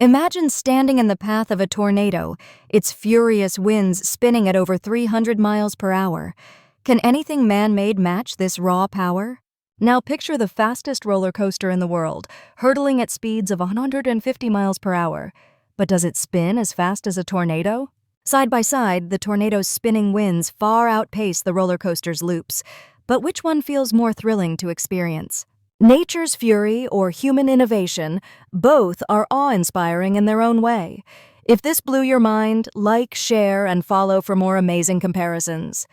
Imagine standing in the path of a tornado, its furious winds spinning at over 300 miles per hour. Can anything man-made match this raw power? Now picture the fastest roller coaster in the world, hurtling at speeds of 150 miles per hour. But does it spin as fast as a tornado? Side by side, the tornado's spinning winds far outpace the roller coaster's loops. But which one feels more thrilling to experience? Nature's fury or human innovation, both are awe-inspiring in their own way. If this blew your mind, like, share, and follow for more amazing comparisons.